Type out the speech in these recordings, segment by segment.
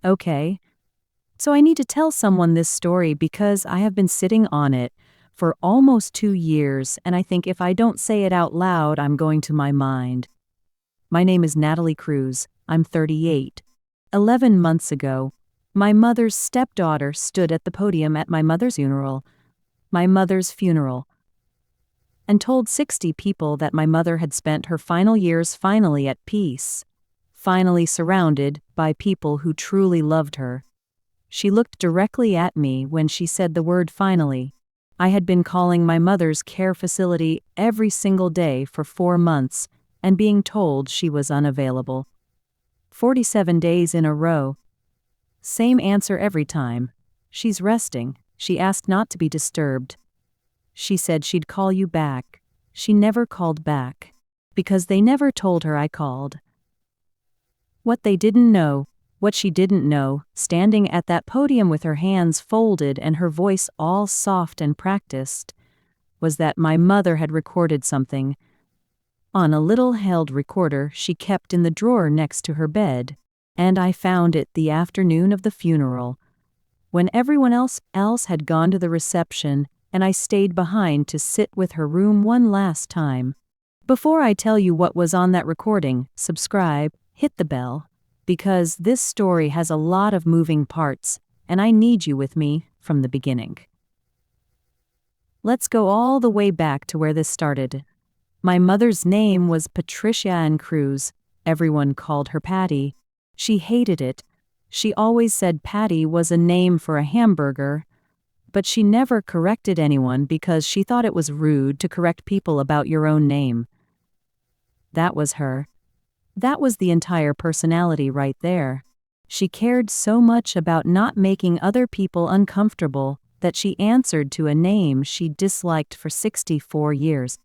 Okay, so I need to tell someone this story because I have been sitting on it for almost 2 years, and I think if I don't say it out loud, I'm going to my mind. My name is Natalie Cruz. I'm 38. 11 months ago, my mother's stepdaughter stood at the podium at my mother's funeral, and told 60 people that my mother had spent her final years finally at peace, finally surrounded by people who truly loved her. She looked directly at me when she said the word finally. I had been calling my mother's care facility every single day for 4 months and being told she was unavailable. 47 days in a row. Same answer every time. She's resting. She asked not to be disturbed. She said she'd call you back. She never called back. Because they never told her I called. What she didn't know, standing at that podium with her hands folded and her voice all soft and practiced, was that my mother had recorded something on a little held recorder she kept in the drawer next to her bed, and I found it the afternoon of the funeral, when everyone else had gone to the reception, and I stayed behind to sit with her room one last time. Before I tell you what was on that recording, subscribe, hit the bell, because this story has a lot of moving parts, and I need you with me from the beginning. Let's go all the way back to where this started. My mother's name was Patricia Ann Cruz. Everyone called her Patty. She hated it. She always said Patty was a name for a hamburger, but she never corrected anyone because she thought it was rude to correct people about your own name. That was her. That was the entire personality right there. She cared so much about not making other people uncomfortable that she answered to a name she disliked for 64 years.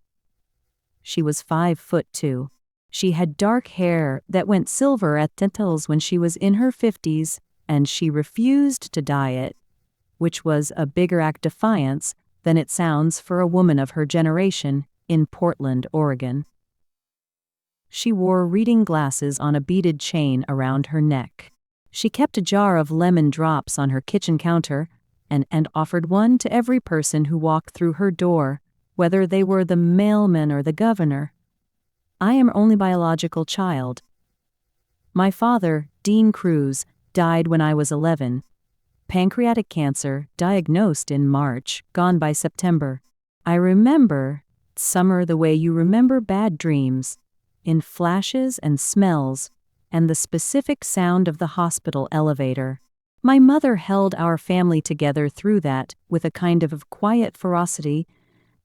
She was 5'2". She had dark hair that went silver at tentacles when she was in her 50s, and she refused to dye it, which was a bigger act of defiance than it sounds for a woman of her generation in Portland, Oregon. She wore reading glasses on a beaded chain around her neck. She kept a jar of lemon drops on her kitchen counter and offered one to every person who walked through her door, whether they were the mailman or the governor. I am her only biological child. My father, Dean Cruz, died when I was 11. Pancreatic cancer, diagnosed in March, gone by September. I remember summer the way you remember bad dreams, in flashes and smells, and the specific sound of the hospital elevator. My mother held our family together through that with a kind of quiet ferocity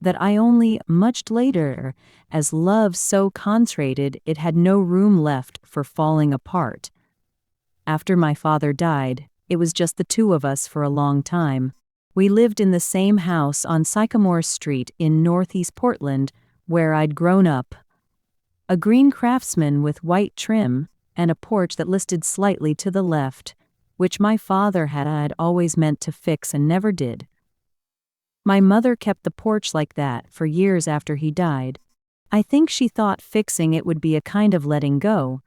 that I only much later, as love so concentrated it had no room left for falling apart. After my father died, it was just the two of us for a long time. We lived in the same house on Sycamore Street in Northeast Portland, where I'd grown up. A green Craftsman with white trim and a porch that listed slightly to the left, which my father had always meant to fix and never did. My mother kept the porch like that for years after he died. I think she thought fixing it would be a kind of letting go.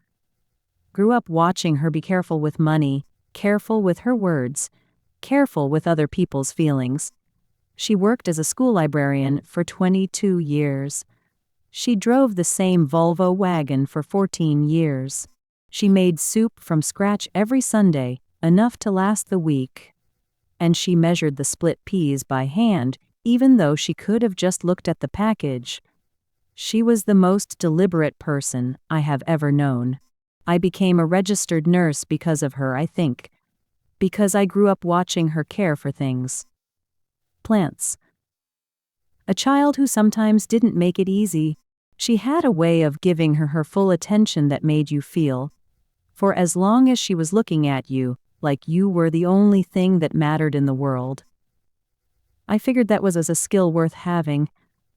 Grew up watching her be careful with money, careful with her words, careful with other people's feelings. She worked as a school librarian for 22 years. She drove the same Volvo wagon for 14 years. She made soup from scratch every Sunday, enough to last the week. And she measured the split peas by hand, even though she could have just looked at the package. She was the most deliberate person I have ever known. I became a registered nurse because of her, I think. Because I grew up watching her care for things. Plants. A child who sometimes didn't make it easy. She had a way of giving her full attention that made you feel, for as long as she was looking at you, like you were the only thing that mattered in the world. I figured that was a skill worth having.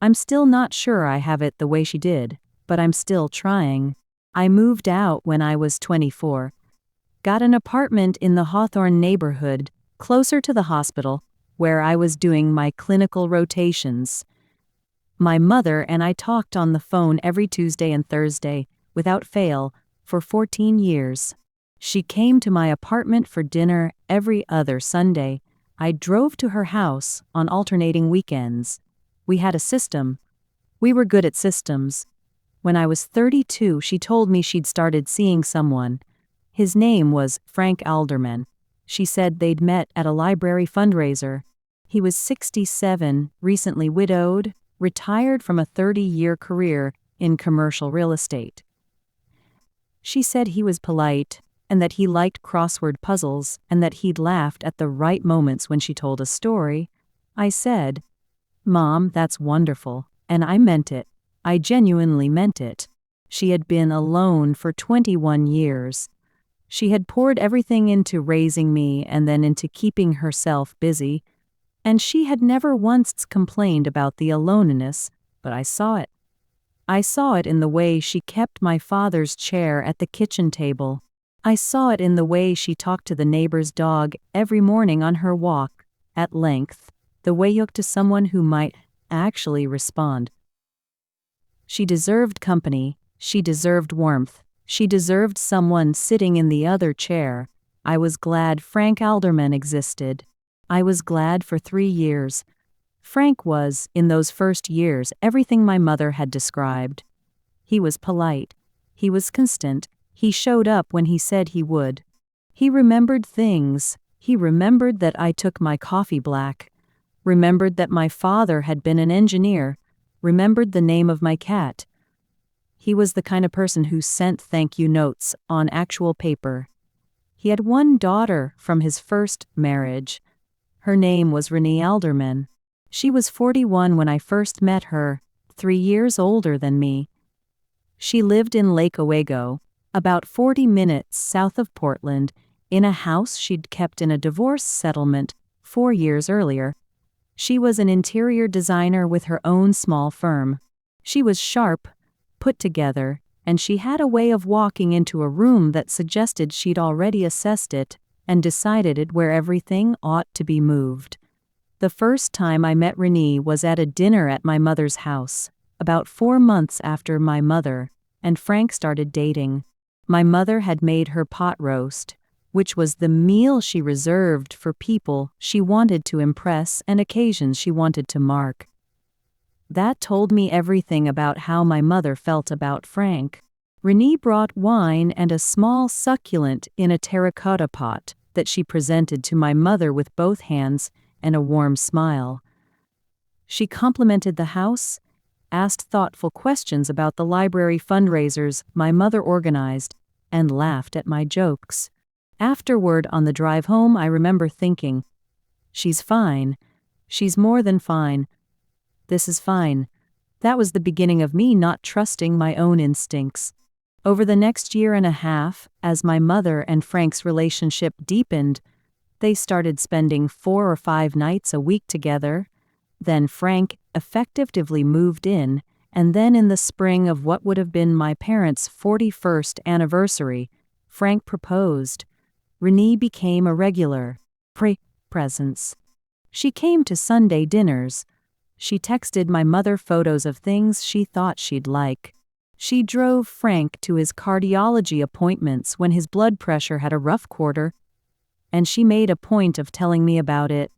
I'm still not sure I have it the way she did, but I'm still trying. I moved out when I was 24. Got an apartment in the Hawthorne neighborhood, closer to the hospital, where I was doing my clinical rotations. My mother and I talked on the phone every Tuesday and Thursday, without fail, for 14 years. She came to my apartment for dinner every other Sunday. I drove to her house on alternating weekends. We had a system. We were good at systems. When I was 32, she told me she'd started seeing someone. His name was Frank Alderman. She said they'd met at a library fundraiser. He was 67, recently widowed, retired from a 30-year career in commercial real estate. She said he was polite, and that he liked crossword puzzles, and that he'd laughed at the right moments when she told a story. I said, "Mom, that's wonderful," and I meant it. I genuinely meant it. She had been alone for 21 years. She had poured everything into raising me and then into keeping herself busy, and she had never once complained about the aloneness, but I saw it. I saw it in the way she kept my father's chair at the kitchen table. I saw it in the way she talked to the neighbor's dog every morning on her walk, at length, the way you look to someone who might actually respond. She deserved company, she deserved warmth, she deserved someone sitting in the other chair. I was glad Frank Alderman existed. I was glad for 3 years. Frank was, in those first years, everything my mother had described. He was polite. He was constant. He showed up when he said he would. He remembered things. He remembered that I took my coffee black. Remembered that my father had been an engineer. Remembered the name of my cat. He was the kind of person who sent thank you notes on actual paper. He had one daughter from his first marriage. Her name was Renee Alderman. She was 41 when I first met her, 3 years older than me. She lived in Lake Owego, about 40 minutes south of Portland, in a house she'd kept in a divorce settlement 4 years earlier. She was an interior designer with her own small firm. She was sharp, put together, and she had a way of walking into a room that suggested she'd already assessed it and decided it where everything ought to be moved. The first time I met Renee was at a dinner at my mother's house, about 4 months after my mother and Frank started dating. My mother had made her pot roast, which was the meal she reserved for people she wanted to impress and occasions she wanted to mark. That told me everything about how my mother felt about Frank. Renee brought wine and a small succulent in a terracotta pot that she presented to my mother with both hands and a warm smile. She complimented the house, asked thoughtful questions about the library fundraisers my mother organized, and laughed at my jokes. Afterward, on the drive home, I remember thinking, "She's fine. She's more than fine. This is fine." That was the beginning of me not trusting my own instincts. Over the next year and a half, as my mother and Frank's relationship deepened, they started spending 4 or 5 nights a week together. Then Frank effectively moved in, and then in the spring of what would have been my parents' 41st anniversary, Frank proposed. Renee became a regular presence. She came to Sunday dinners. She texted my mother photos of things she thought she'd like. She drove Frank to his cardiology appointments when his blood pressure had a rough quarter, and she made a point of telling me about it,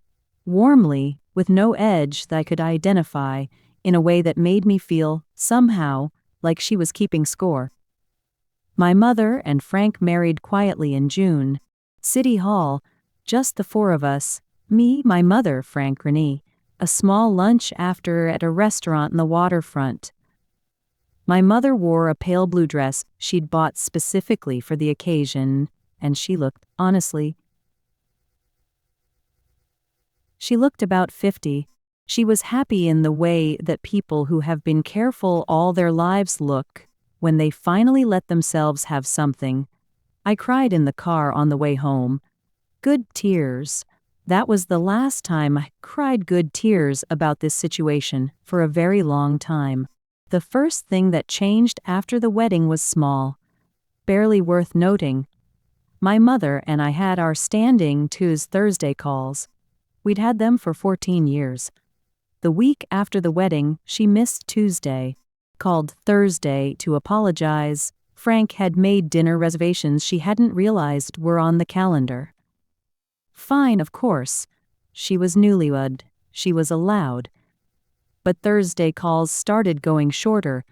warmly, with no edge that I could identify, in a way that made me feel, somehow, like she was keeping score. My mother and Frank married quietly in June. City Hall, just the 4 of us, me, my mother, Frank, Renee, a small lunch after at a restaurant in the waterfront. My mother wore a pale blue dress she'd bought specifically for the occasion, and she looked about 50. She was happy in the way that people who have been careful all their lives look when they finally let themselves have something. I cried in the car on the way home. Good tears. That was the last time I cried good tears about this situation for a very long time. The first thing that changed after the wedding was small, barely worth noting. My mother and I had our standing Tuesday-Thursday calls. We'd had them for 14 years. The week after the wedding, she missed Tuesday, called Thursday to apologize, Frank had made dinner reservations she hadn't realized were on the calendar. Fine, of course. She was newlywed. She was allowed. But Thursday calls started going shorter,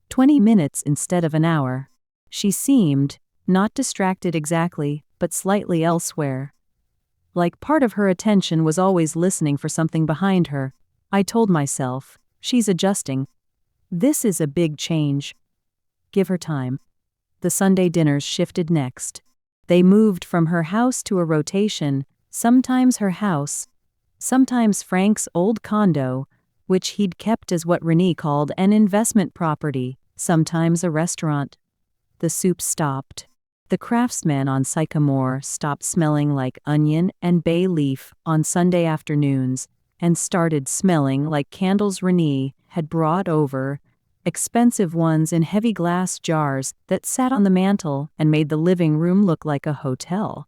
20 minutes instead of an hour. She seemed, not distracted exactly, but slightly elsewhere. Like part of her attention was always listening for something behind her. I told myself, she's adjusting. This is a big change. Give her time. The Sunday dinners shifted next. They moved from her house to a rotation, sometimes her house, sometimes Frank's old condo, which he'd kept as what Renee called an investment property, sometimes a restaurant. The soup stopped. The craftsman on Sycamore stopped smelling like onion and bay leaf on Sunday afternoons and started smelling like candles Renee had brought over, expensive ones in heavy glass jars that sat on the mantel and made the living room look like a hotel.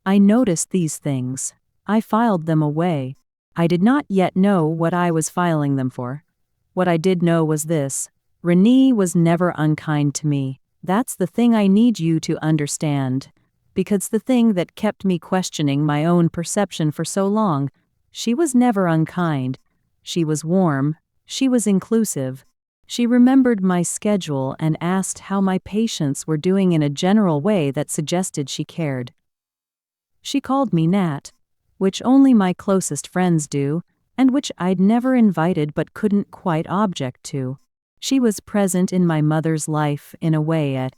I noticed these things. I filed them away. I did not yet know what I was filing them for. What I did know was this: Renee was never unkind to me. That's the thing I need you to understand. Because the thing that kept me questioning my own perception for so long, she was never unkind. She was warm. She was inclusive. She remembered my schedule and asked how my patients were doing in a general way that suggested she cared. She called me Nat, which only my closest friends do, and which I'd never invited but couldn't quite object to. She was present in my mother's life in a way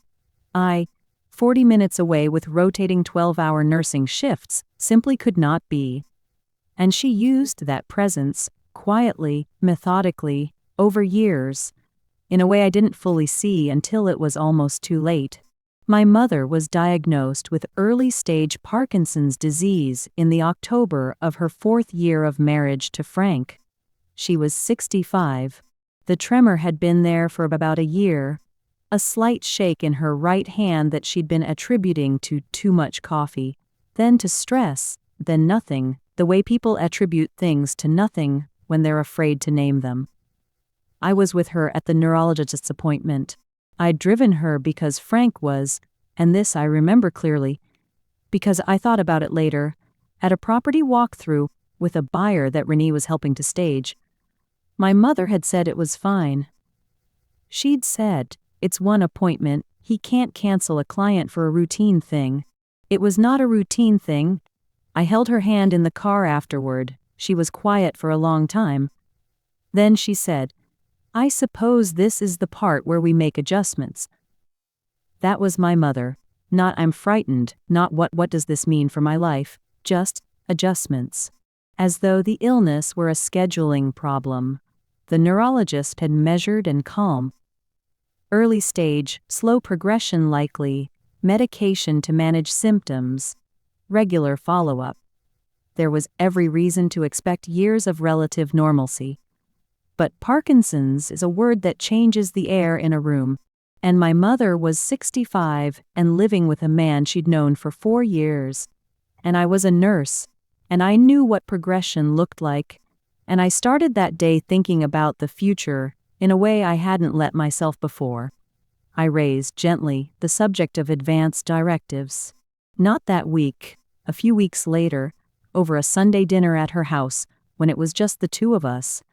40 minutes away with rotating 12-hour nursing shifts, simply could not be. And she used that presence, quietly, methodically, over years, in a way I didn't fully see until it was almost too late. My mother was diagnosed with early-stage Parkinson's disease in the October of her 4th year of marriage to Frank. She was 65. The tremor had been there for about a year, a slight shake in her right hand that she'd been attributing to too much coffee, then to stress, then nothing, the way people attribute things to nothing when they're afraid to name them. I was with her at the neurologist's appointment. I'd driven her because Frank was, and this I remember clearly, because I thought about it later, at a property walkthrough with a buyer that Renee was helping to stage. My mother had said it was fine. She'd said, it's one appointment, he can't cancel a client for a routine thing. It was not a routine thing. I held her hand in the car afterward. She was quiet for a long time. Then she said, I suppose this is the part where we make adjustments. That was my mother. Not I'm frightened, not what does this mean for my life, just adjustments. As though the illness were a scheduling problem. The neurologist had measured and calm. Early stage, slow progression likely, medication to manage symptoms, regular follow-up. There was every reason to expect years of relative normalcy. But Parkinson's is a word that changes the air in a room, and my mother was 65 and living with a man she'd known for 4 years. And I was a nurse, and I knew what progression looked like, and I started that day thinking about the future in a way I hadn't let myself before. I raised, gently, the subject of advance directives. Not that week, a few weeks later, over a Sunday dinner at her house, when it was just the two of us.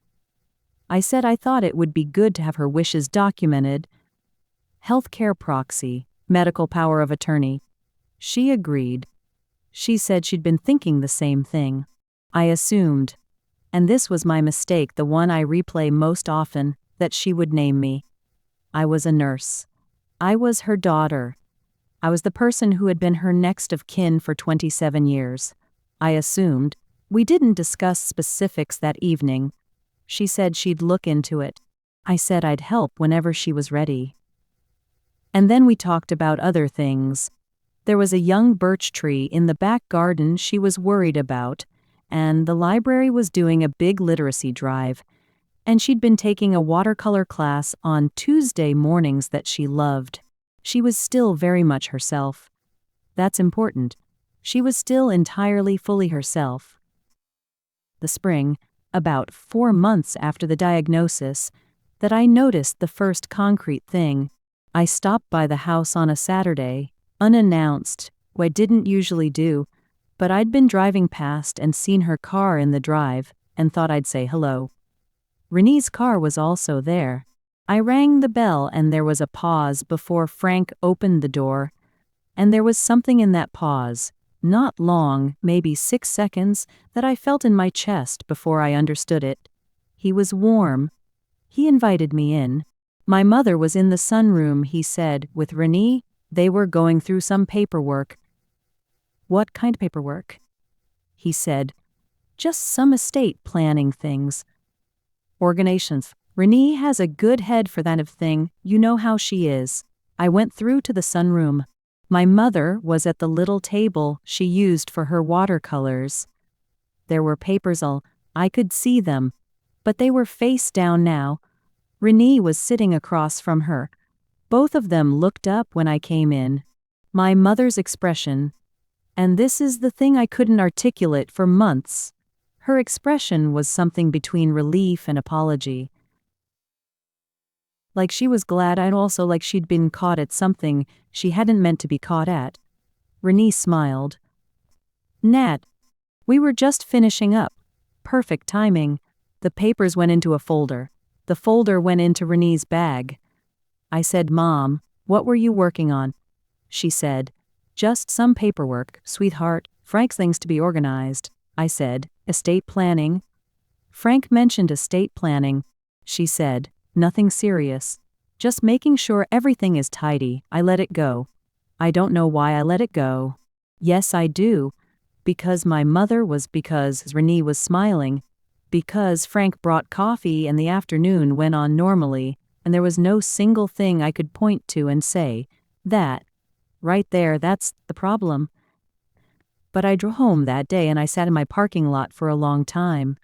I said I thought it would be good to have her wishes documented. Healthcare proxy, medical power of attorney. She agreed. She said she'd been thinking the same thing. I assumed, and this was my mistake, the one I replay most often, that she would name me. I was a nurse. I was her daughter. I was the person who had been her next of kin for 27 years. I assumed. We didn't discuss specifics that evening. She said she'd look into it. I said I'd help whenever she was ready. And then we talked about other things. There was a young birch tree in the back garden she was worried about, and the library was doing a big literacy drive, and she'd been taking a watercolor class on Tuesday mornings that she loved. She was still very much herself. That's important. She was still entirely fully herself. The spring, about 4 months after the diagnosis, that I noticed the first concrete thing. I stopped by the house on a Saturday, unannounced, what I didn't usually do, but I'd been driving past and seen her car in the drive and thought I'd say hello. Renee's car was also there. I rang the bell and there was a pause before Frank opened the door, and there was something in that pause, not long, maybe 6 seconds, that I felt in my chest before I understood it. He was warm. He invited me in. My mother was in the sunroom, he said, with Renee. They were going through some paperwork. What kind of paperwork? He said. Just some estate planning things. Organizations. Renee has a good head for that of thing, you know how she is. I went through to the sunroom. My mother was at the little table she used for her watercolors. There were papers all, I could see them, but they were face down now. Renee was sitting across from her. Both of them looked up when I came in. My mother's expression, and this is the thing I couldn't articulate for months. Her expression was something between relief and apology. Like she was glad, and also like she'd been caught at something she hadn't meant to be caught at. Renee smiled. Nat, we were just finishing up. Perfect timing. The papers went into a folder. The folder went into Renee's bag. I said, Mom, what were you working on? She said, just some paperwork, sweetheart. Frank's things to be organized. I said, estate planning. Frank mentioned estate planning. She said, nothing serious. Just making sure everything is tidy. I let it go. I don't know why I let it go. Yes, I do. Because my mother was, because Renee was smiling. Because Frank brought coffee and the afternoon went on normally, and there was no single thing I could point to and say, that, right there, that's the problem. But I drove home that day and I sat in my parking lot for a long time.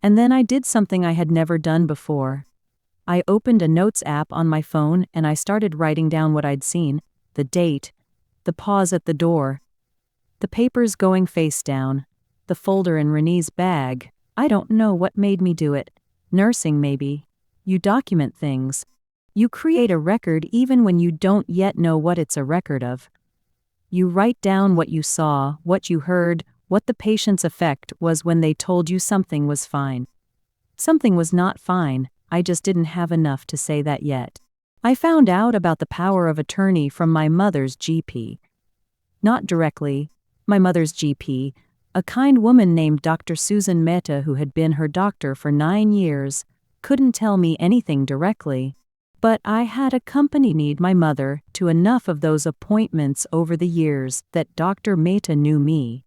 And then I did something I had never done before. I opened a notes app on my phone and I started writing down what I'd seen, the date, the pause at the door, the papers going face down, the folder in Renee's bag. I don't know what made me do it. Nursing, maybe. You document things. You create a record even when you don't yet know what it's a record of. You write down what you saw, what you heard, what the patient's effect was when they told you something was fine. Something was not fine, I just didn't have enough to say that yet. I found out about the power of attorney from my mother's GP. Not directly. My mother's GP, a kind woman named Dr. Susan Mehta who had been her doctor for 9 years, couldn't tell me anything directly. But I had accompanied my mother to enough of those appointments over the years that Dr. Mehta knew me.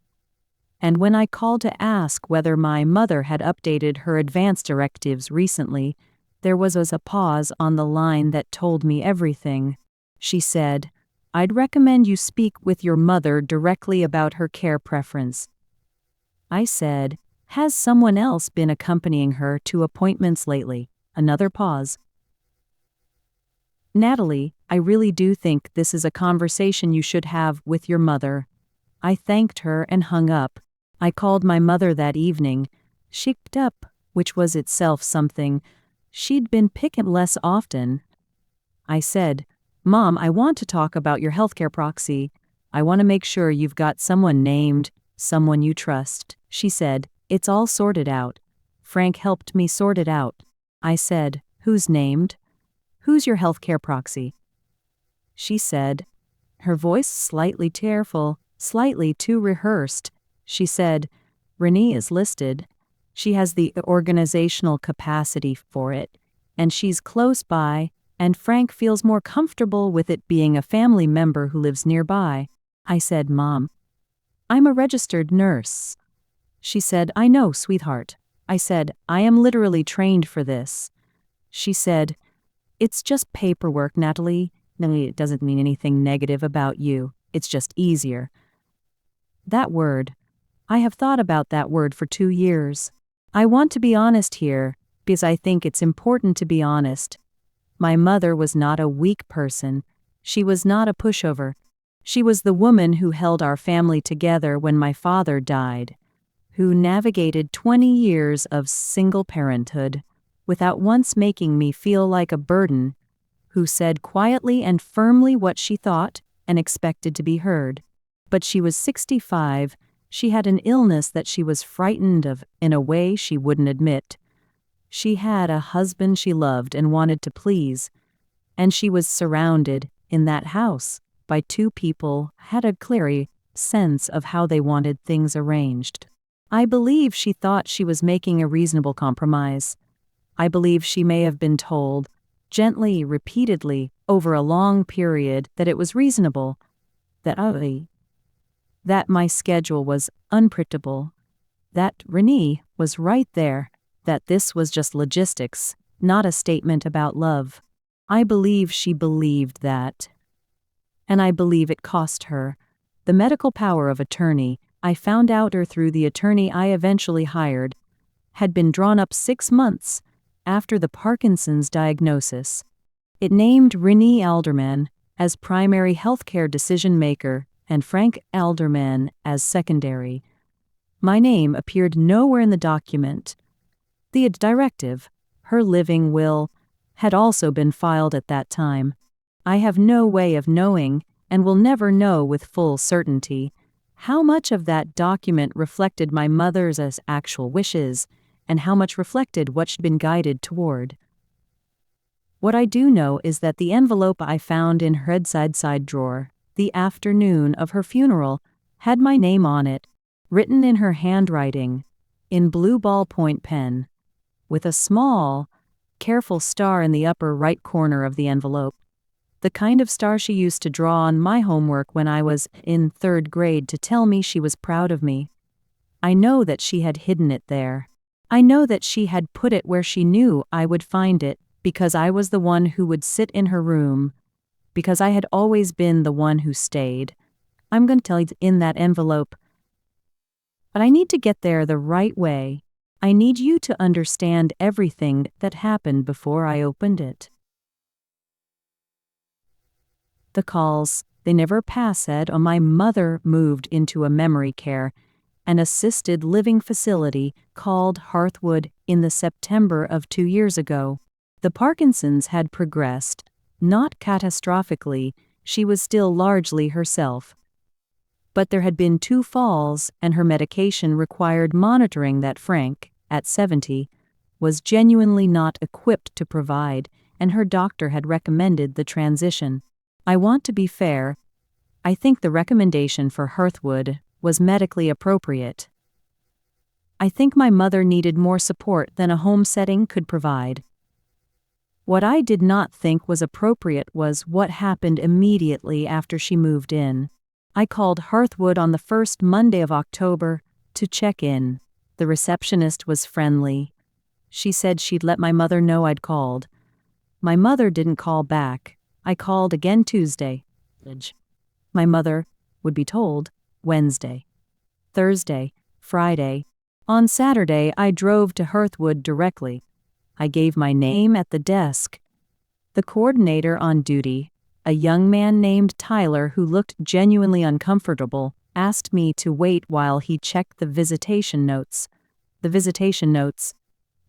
And when I called to ask whether my mother had updated her advance directives recently, there was a pause on the line that told me everything. She said, I'd recommend you speak with your mother directly about her care preference. I said, has someone else been accompanying her to appointments lately? Another pause. Natalie, I really do think this is a conversation you should have with your mother. I thanked her and hung up. I called my mother that evening. She picked up, which was itself something. She'd been picking less often. I said, Mom, I want to talk about your healthcare proxy. I want to make sure you've got someone named, someone you trust. She said, it's all sorted out. Frank helped me sort it out. I said, who's named? Who's your healthcare proxy? She said, her voice slightly tearful, slightly too rehearsed. She said, Renee is listed. She has the organizational capacity for it, and she's close by, and Frank feels more comfortable with it being a family member who lives nearby. I said, Mom, I'm a registered nurse. She said, I know, sweetheart. I said, I am literally trained for this. She said, it's just paperwork, Natalie. No, it doesn't mean anything negative about you. It's just easier. That word. I have thought about that word for 2 years. I want to be honest here, because I think it's important to be honest. My mother was not a weak person. She was not a pushover. She was the woman who held our family together when my father died, who navigated 20 years of single parenthood without once making me feel like a burden, who said quietly and firmly what she thought and expected to be heard. But she was 65, she had an illness that she was frightened of in a way she wouldn't admit. She had a husband she loved and wanted to please, and she was surrounded, in that house, by two people who had a clear sense of how they wanted things arranged. I believe she thought she was making a reasonable compromise. I believe she may have been told, gently, repeatedly, over a long period, that it was reasonable, that my schedule was unpredictable, that Renee was right there, that this was just logistics, not a statement about love. I believe she believed that. And I believe it cost her. The medical power of attorney, I found out her through the attorney I eventually hired, had been drawn up 6 months after the Parkinson's diagnosis. It named Frank Alderman as primary healthcare decision-maker and Frank Alderman as secondary. My name appeared nowhere in the document. The directive, her living will, had also been filed at that time. I have no way of knowing, and will never know with full certainty, how much of that document reflected my mother's as actual wishes, and how much reflected what she'd been guided toward. What I do know is that the envelope I found in her bedside side drawer, the afternoon of her funeral, had my name on it, written in her handwriting, in blue ballpoint pen, with a small, careful star in the upper right corner of the envelope. The kind of star she used to draw on my homework when I was in 3rd grade to tell me she was proud of me. I know that she had hidden it there. I know that she had put it where she knew I would find it, because I was the one who would sit in her room, because I had always been the one who stayed. I'm going to tell you in that envelope. But I need to get there the right way. I need you to understand everything that happened before I opened it. The calls, they never passed. My mother moved into a memory care, an assisted living facility called Hearthwood in the September of 2 years ago. The Parkinson's had progressed, not catastrophically, she was still largely herself. But there had been 2 falls, and her medication required monitoring that Frank, at 70, was genuinely not equipped to provide, and her doctor had recommended the transition. I want to be fair. I think the recommendation for Hearthwood was medically appropriate. I think my mother needed more support than a home setting could provide. What I did not think was appropriate was what happened immediately after she moved in. I called Hearthwood on the first Monday of October to check in. The receptionist was friendly. She said she'd let my mother know I'd called. My mother didn't call back. I called again Tuesday. My mother would be told Wednesday, Thursday, Friday. On Saturday, I drove to Hearthwood directly. I gave my name at the desk. The coordinator on duty, a young man named Tyler who looked genuinely uncomfortable, asked me to wait while he checked the visitation notes. The visitation notes,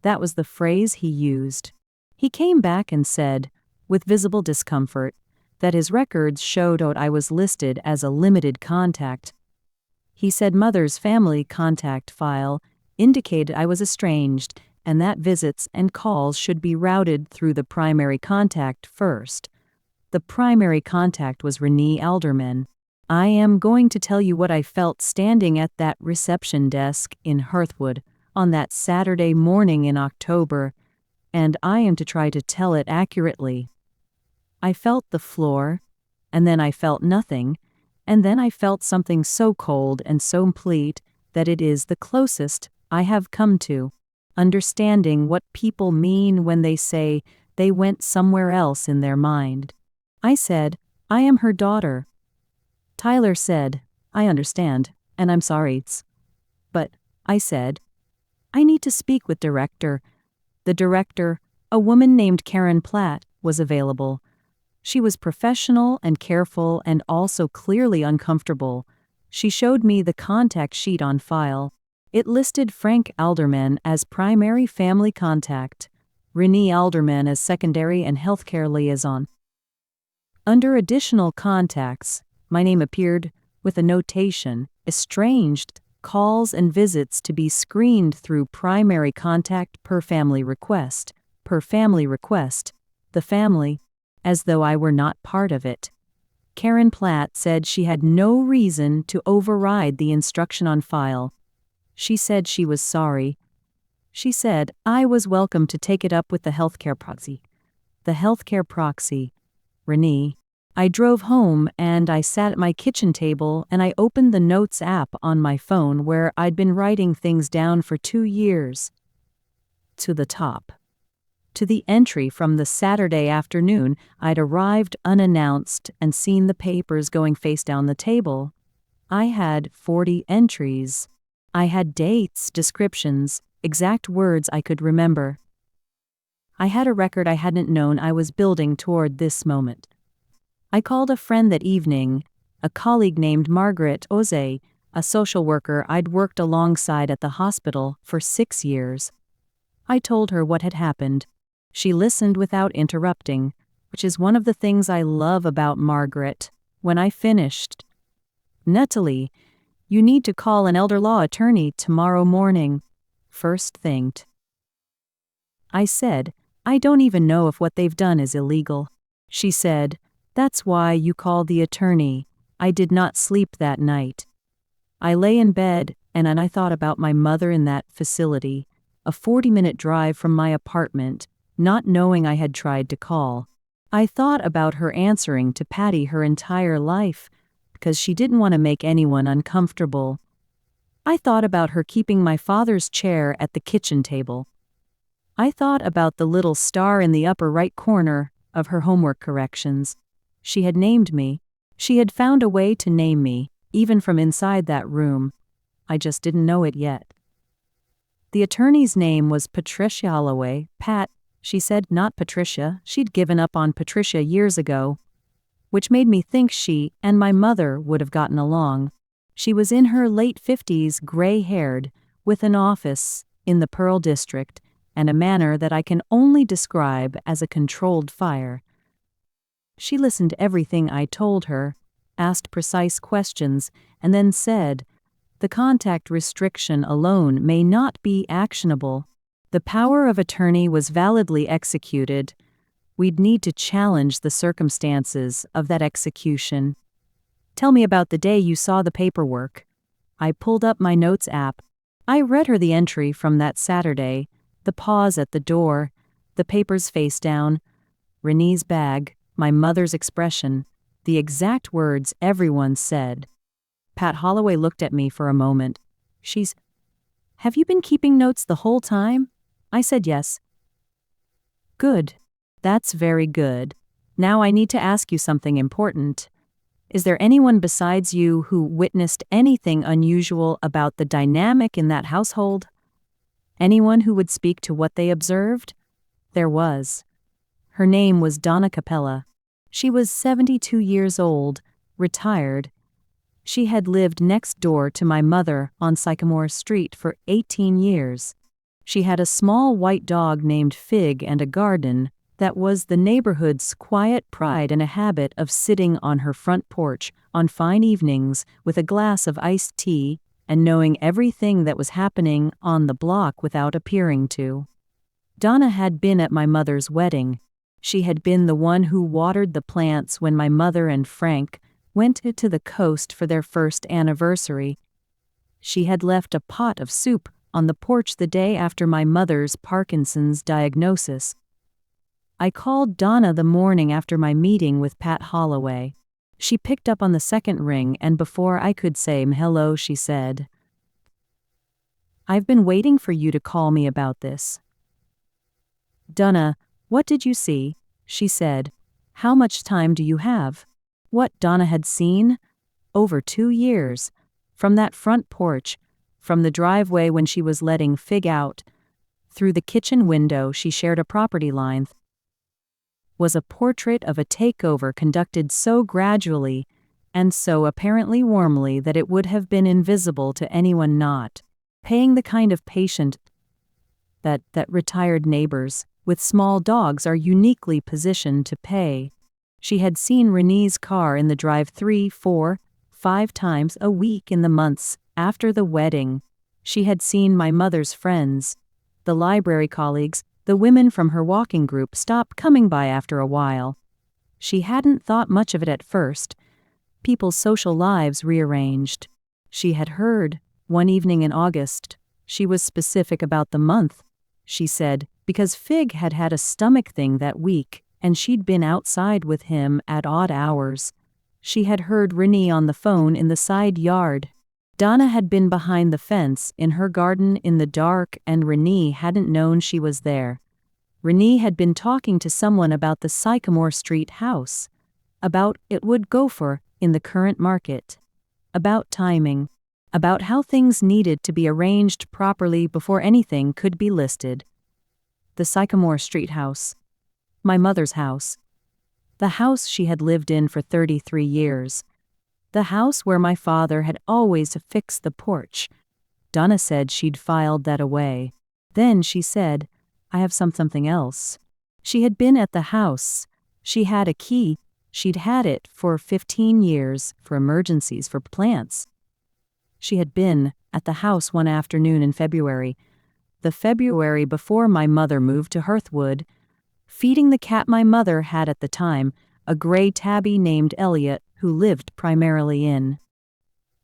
that was the phrase he used. He came back and said, with visible discomfort, that his records showed I was listed as a limited contact. He said Mother's family contact file indicated I was estranged and that visits and calls should be routed through the primary contact first. The primary contact was Renee Alderman. I am going to tell you what I felt standing at that reception desk in Hearthwood on that Saturday morning in October, and I am to try to tell it accurately. I felt the floor, and then I felt nothing, and then I felt something so cold and so complete that it is the closest I have come to understanding what people mean when they say they went somewhere else in their mind. I said, I am her daughter. Tyler said, I understand, and I'm sorry. But, I said, I need to speak with director. The director, a woman named Karen Platt, was available. She was professional and careful and also clearly uncomfortable. She showed me the contact sheet on file. It listed Frank Alderman as primary family contact, Renee Alderman as secondary and healthcare liaison. Under additional contacts, my name appeared with a notation, estranged, calls and visits to be screened through primary contact per family request, the family, as though I were not part of it. Karen Platt said she had no reason to override the instruction on file. She said she was sorry. She said I was welcome to take it up with the healthcare proxy. Renee. I drove home and I sat at my kitchen table and I opened the Notes app on my phone where I'd been writing things down for 2 years. To the top. To the entry from the Saturday afternoon, I'd arrived unannounced and seen the papers going face down the table. I had 40 entries. I had dates, descriptions, exact words I could remember. I had a record I hadn't known I was building toward this moment. I called a friend that evening, a colleague named Margaret Oze, a social worker I'd worked alongside at the hospital for 6 years. I told her what had happened. She listened without interrupting, which is one of the things I love about Margaret. When I finished, "Natalie, you need to call an elder law attorney tomorrow morning. First thing." I said, "I don't even know if what they've done is illegal." She said, "That's why you call the attorney." I did not sleep that night. I lay in bed and I thought about my mother in that facility, a 40-minute drive from my apartment, not knowing I had tried to call. I thought about her answering to Patty her entire life, because she didn't want to make anyone uncomfortable. I thought about her keeping my father's chair at the kitchen table. I thought about the little star in the upper right corner of her homework corrections. She had named me. She had found a way to name me, even from inside that room. I just didn't know it yet. The attorney's name was Patricia Holloway. Pat, she said, not Patricia. She'd given up on Patricia years ago, which made me think she and my mother would have gotten along. She was in her late 50s, gray-haired, with an office in the Pearl District and a manner that I can only describe as a controlled fire. She listened to everything I told her, asked precise questions, and then said, "The contact restriction alone may not be actionable. The power of attorney was validly executed. We'd need to challenge the circumstances of that execution. Tell me about the day you saw the paperwork." I pulled up my Notes app. I read her the entry from that Saturday, the pause at the door, the papers face down, Renee's bag, my mother's expression, the exact words everyone said. Pat Holloway looked at me for a moment. "Have you been keeping notes the whole time?" I said yes. "Good. That's very good. Now I need to ask you something important. Is there anyone besides you who witnessed anything unusual about the dynamic in that household? Anyone who would speak to what they observed?" There was. Her name was Donna Capella. She was 72 years old, retired. She had lived next door to my mother on Sycamore Street for 18 years. She had a small white dog named Fig and a garden that was the neighborhood's quiet pride and a habit of sitting on her front porch on fine evenings with a glass of iced tea and knowing everything that was happening on the block without appearing to. Donna had been at my mother's wedding. She had been the one who watered the plants when my mother and Frank went to the coast for their first anniversary. She had left a pot of soup on the porch the day after my mother's Parkinson's diagnosis. I called Donna the morning after my meeting with Pat Holloway. She picked up on the second ring, and before I could say hello, she said, "I've been waiting for you to call me about this." "Donna, what did you see?" she said. "How much time do you have?" What Donna had seen? Over 2 years. From that front porch, from the driveway when she was letting Fig out, through the kitchen window she shared a property line, was a portrait of a takeover conducted so gradually and so apparently warmly that it would have been invisible to anyone not paying the kind of patient that retired neighbors with small dogs are uniquely positioned to pay. She had seen Renee's car in the drive 3, 4, 5 times a week in the months after the wedding. She had seen my mother's friends, the library colleagues, the women from her walking group stop coming by after a while. She hadn't thought much of it at first. People's social lives rearranged. She had heard, one evening in August, she was specific about the month. She said, because Fig had had a stomach thing that week, and she'd been outside with him at odd hours. She had heard Renee on the phone in the side yard. Donna had been behind the fence in her garden in the dark, and Renee hadn't known she was there. Renee had been talking to someone about the Sycamore Street house, about it would go for in the current market, about timing, about how things needed to be arranged properly before anything could be listed. The Sycamore Street house. My mother's house. The house she had lived in for 33 years. The house where my father had always fixed the porch. Donna said she'd filed that away. Then she said, I have something else. She had been at the house. She had a key. She'd had it for 15 years for emergencies for plants. She had been at the house one afternoon in February, the February before my mother moved to Hearthwood, feeding the cat my mother had at the time, a gray tabby named Elliot, who lived primarily in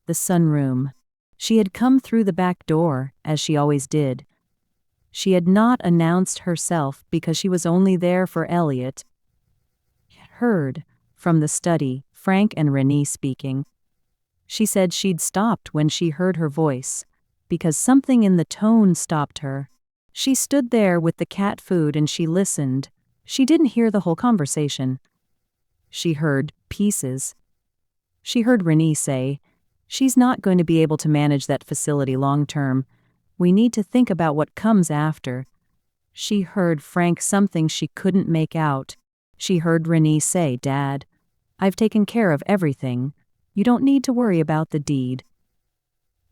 the sunroom. She had come through the back door, as she always did. She had not announced herself because she was only there for Elliot. She had heard, from the study, Frank and Renee speaking. She said she'd stopped when she heard her voice, because something in the tone stopped her. She stood there with the cat food and she listened. She didn't hear the whole conversation. She heard pieces. She heard Renee say, she's not going to be able to manage that facility long term. We need to think about what comes after. She heard Frank something she couldn't make out. She heard Renee say, Dad, I've taken care of everything. You don't need to worry about the deed.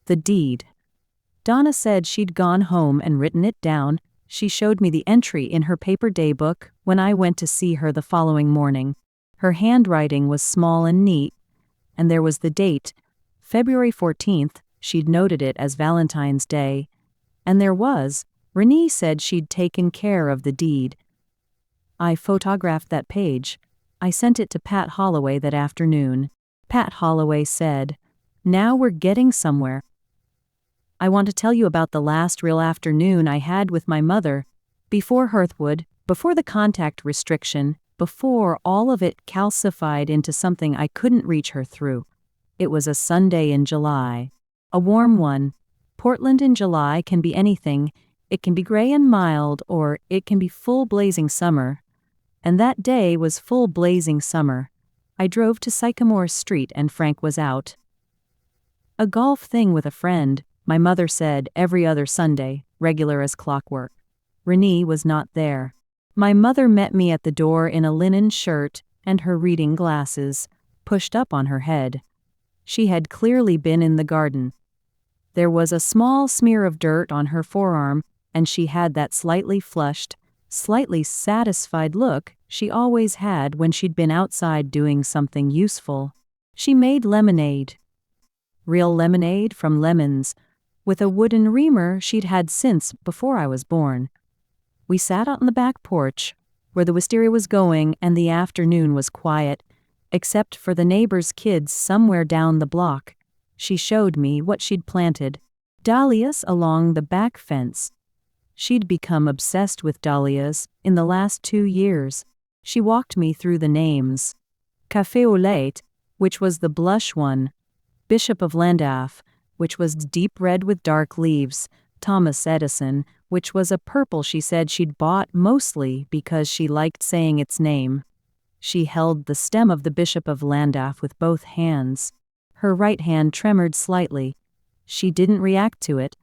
The deed. Donna said she'd gone home and written it down. She showed me the entry in her paper daybook when I went to see her the following morning. Her handwriting was small and neat, and there was the date, February 14th, she'd noted it as Valentine's Day. And there was, Renee said she'd taken care of the deed. I photographed that page. I sent it to Pat Holloway that afternoon. Pat Holloway said, now we're getting somewhere. I want to tell you about the last real afternoon I had with my mother, before Hearthwood, before the contact restriction, before all of it calcified into something I couldn't reach her through. It was a Sunday in July. A warm one. Portland in July can be anything. It can be gray and mild, or it can be full blazing summer. And that day was full blazing summer. I drove to Sycamore Street and Frank was out. A golf thing with a friend, my mother said, every other Sunday, regular as clockwork. Renee was not there. My mother met me at the door in a linen shirt and her reading glasses, pushed up on her head. She had clearly been in the garden. There was a small smear of dirt on her forearm, and she had that slightly flushed, slightly satisfied look she always had when she'd been outside doing something useful. She made lemonade. Real lemonade from lemons, with a wooden reamer she'd had since before I was born. We sat on the back porch, where the wisteria was going, and the afternoon was quiet, except for the neighbor's kids somewhere down the block. She showed me what she'd planted. Dahlias along the back fence. She'd become obsessed with dahlias in the last 2 years. She walked me through the names. Café au lait, which was the blush one. Bishop of Llandaff, which was deep red with dark leaves. Thomas Edison, which was a purple she said she'd bought mostly because she liked saying its name. She held the stem of the Bishop of Llandaff with both hands. Her right hand tremored slightly. She didn't react to it.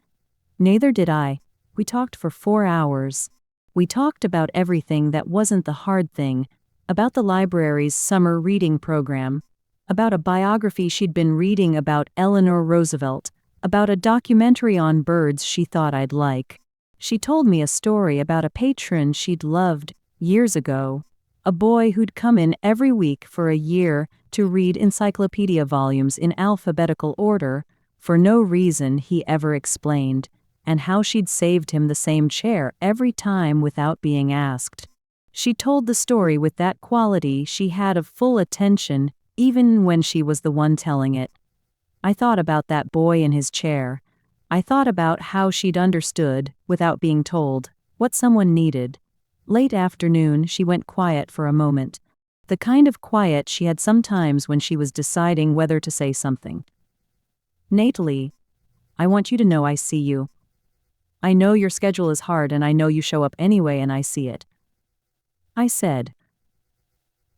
Neither did I. We talked for 4 hours. We talked about everything that wasn't the hard thing, about the library's summer reading program, about a biography she'd been reading about Eleanor Roosevelt, about a documentary on birds she thought I'd like. She told me a story about a patron she'd loved years ago, A boy who'd come in every week for a year to read encyclopedia volumes in alphabetical order, for no reason he ever explained, and how she'd saved him the same chair every time without being asked. She told the story with that quality she had of full attention, even when she was the one telling it. I thought about that boy in his chair. I thought about how she'd understood, without being told, what someone needed. Late afternoon, she went quiet for a moment. The kind of quiet she had sometimes when she was deciding whether to say something. Nathalie, I want you to know I see you. I know your schedule is hard and I know you show up anyway and I see it. I said.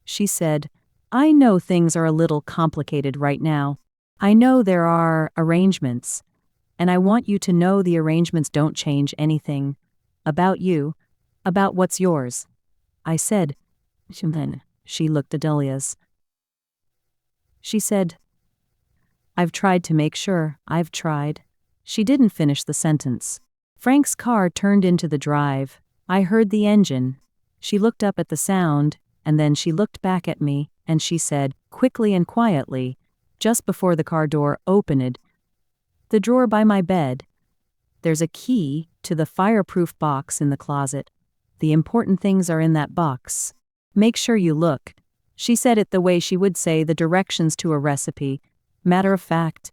She said, I know things are a little complicated right now. I know there are arrangements, and I want you to know the arrangements don't change anything. About you, about what's yours. I said. Then she looked at Delia's. She said, I've tried to make sure, I've tried. She didn't finish the sentence. Frank's car turned into the drive. I heard the engine. She looked up at the sound, and then she looked back at me, and she said, quickly and quietly, just before the car door opened, the drawer by my bed. There's a key to the fireproof box in the closet. The important things are in that box. Make sure you look. She said it the way she would say the directions to a recipe, matter of fact,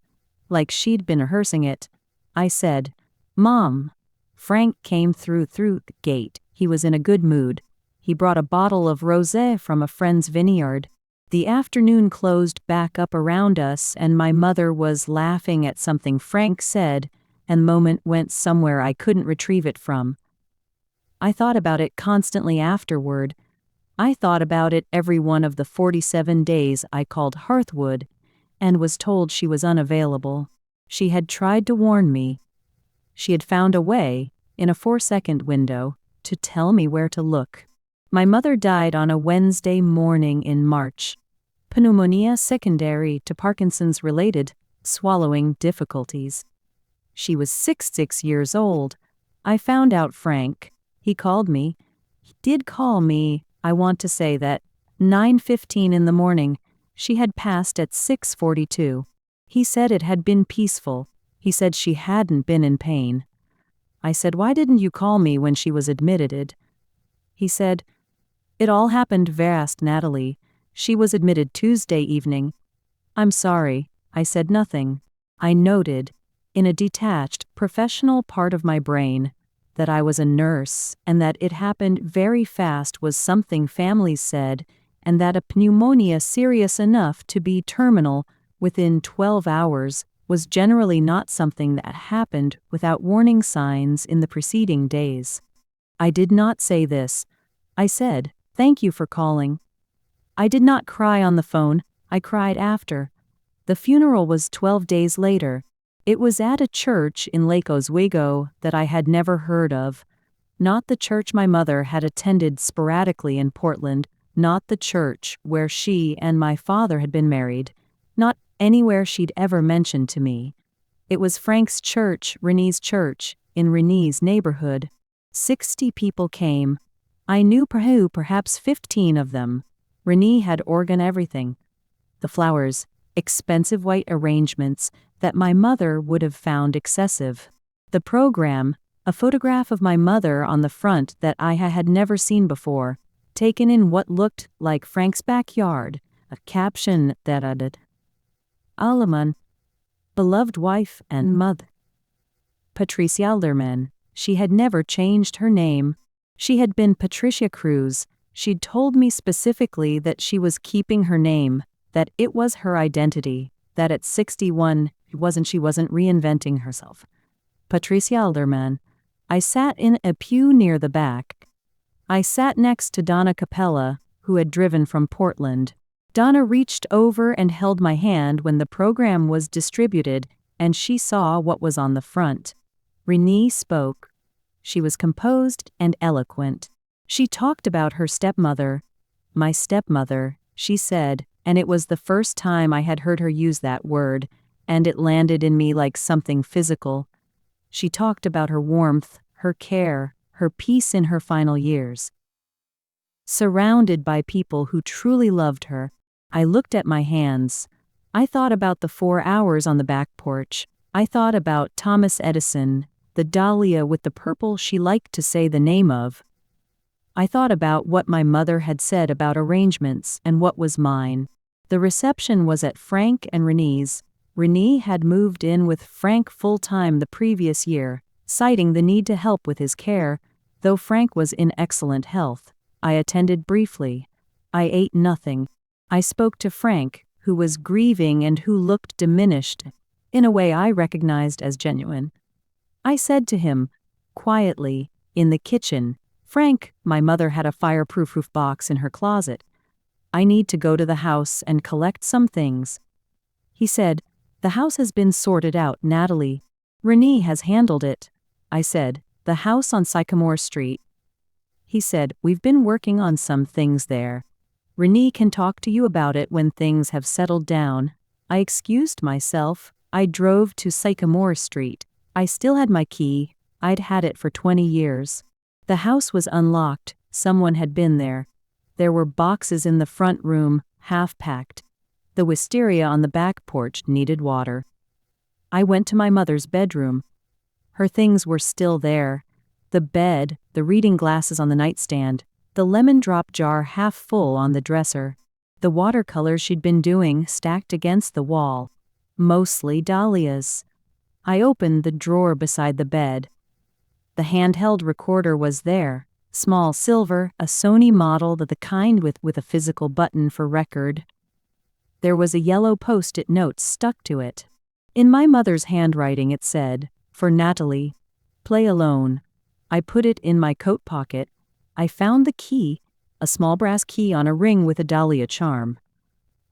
like she'd been rehearsing it. I said, Mom. Frank came through the gate. He was in a good mood. He brought a bottle of rosé from a friend's vineyard. The afternoon closed back up around us, and my mother was laughing at something Frank said, and the moment went somewhere I couldn't retrieve it from. I thought about it constantly afterward. I thought about it every one of the 47 days I called Hearthwood, and was told she was unavailable. She had tried to warn me. She had found a way, in a 4-second window, to tell me where to look. My mother died on a Wednesday morning in March. Pneumonia secondary to Parkinson's related swallowing difficulties. She was 66 years old. I found out Frank. He called me. He did call me, I want to say that, 9:15 in the morning. She had passed at 6:42. He said it had been peaceful. He said she hadn't been in pain. I said, why didn't you call me when she was admitted? He said, it all happened fast, Nathalie. She was admitted Tuesday evening. I'm sorry, I said nothing. I noted, in a detached, professional part of my brain, that I was a nurse and that it happened very fast was something families said, and that a pneumonia serious enough to be terminal within 12 hours was generally not something that happened without warning signs in the preceding days. I did not say this. I said, thank you for calling. I did not cry on the phone, I cried after. The funeral was 12 days later. It was at a church in Lake Oswego that I had never heard of. Not the church my mother had attended sporadically in Portland, not the church where she and my father had been married, not anywhere she'd ever mentioned to me. It was Frank's church, Renee's church, in Renee's neighborhood. 60 people came. I knew perhaps 15 of them. Renee had organ everything. The flowers, expensive white arrangements that my mother would have found excessive. The program, a photograph of my mother on the front that I had never seen before, taken in what looked like Frank's backyard, a caption that added, Alderman, beloved wife and mother. Patricia Alderman. She had never changed her name. She had been Patricia Cruz. She'd told me specifically that she was keeping her name, that it was her identity, that at 61, she wasn't reinventing herself. Patricia Alderman. I sat in a pew near the back. I sat next to Donna Capella, who had driven from Portland. Donna reached over and held my hand when the program was distributed, and she saw what was on the front. Renee spoke. She was composed and eloquent. She talked about her stepmother. My stepmother, she said, and it was the first time I had heard her use that word, and it landed in me like something physical. She talked about her warmth, her care, her peace in her final years. surrounded by people who truly loved her. I looked at my hands. I thought about the 4 hours on the back porch. I thought about Thomas Edison, the dahlia with the purple she liked to say the name of. I thought about what my mother had said about arrangements and what was mine. The reception was at Frank and Renee's. Renee had moved in with Frank full-time the previous year, citing the need to help with his care, though Frank was in excellent health. I attended briefly. I ate nothing. I spoke to Frank, who was grieving and who looked diminished, in a way I recognized as genuine. I said to him, quietly, in the kitchen, "Frank, my mother had a fireproof roof box in her closet. I need to go to the house and collect some things." He said, "The house has been sorted out, Natalie. Renee has handled it." I said, "The house on Sycamore Street." He said, "We've been working on some things there. Renee can talk to you about it when things have settled down." I excused myself. I drove to Sycamore Street. I still had my key. I'd had it for 20 years. The house was unlocked. Someone had been there. There were boxes in the front room, half-packed. The wisteria on the back porch needed water. I went to my mother's bedroom. Her things were still there. The bed, the reading glasses on the nightstand, the lemon drop jar half full on the dresser, the watercolors she'd been doing stacked against the wall, mostly dahlias. I opened the drawer beside the bed. The handheld recorder was there, small silver, a Sony model, the kind with a physical button for record. There was a yellow post-it note stuck to it. In my mother's handwriting it said, "For Natalie, play alone." I put it in my coat pocket. I found the key, a small brass key on a ring with a dahlia charm.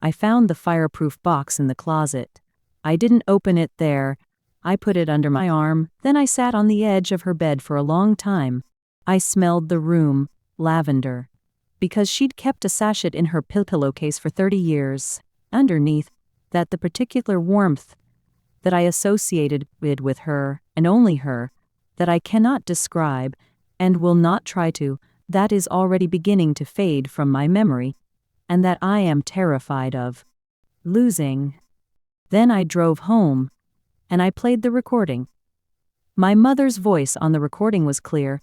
I found the fireproof box in the closet. I didn't open it there. I put it under my arm, then I sat on the edge of her bed for a long time. I smelled the room, lavender. Because she'd kept a sachet in her pillowcase for 30 years, underneath, that the particular warmth that I associated with her, and only her, that I cannot describe, and will not try to, that is already beginning to fade from my memory, and that I am terrified of losing. Then I drove home, and I played the recording. My mother's voice on the recording was clear.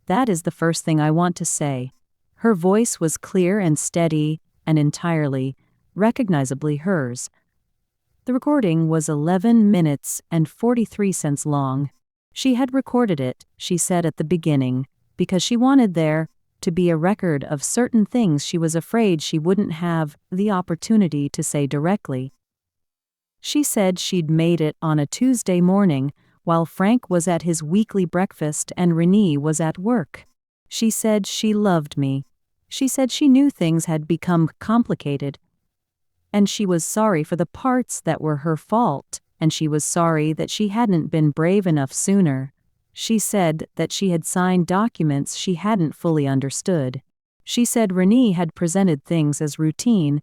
That is the first thing I want to say. Her voice was clear and steady, and entirely, recognizably hers. The recording was 11 minutes and 43 seconds long. She had recorded it, she said at the beginning, because she wanted there to be a record of certain things she was afraid she wouldn't have the opportunity to say directly. She said she'd made it on a Tuesday morning while Frank was at his weekly breakfast and Renee was at work. She said she loved me. She said she knew things had become complicated, and she was sorry for the parts that were her fault, and she was sorry that she hadn't been brave enough sooner. She said that she had signed documents she hadn't fully understood. She said Renee had presented things as routine,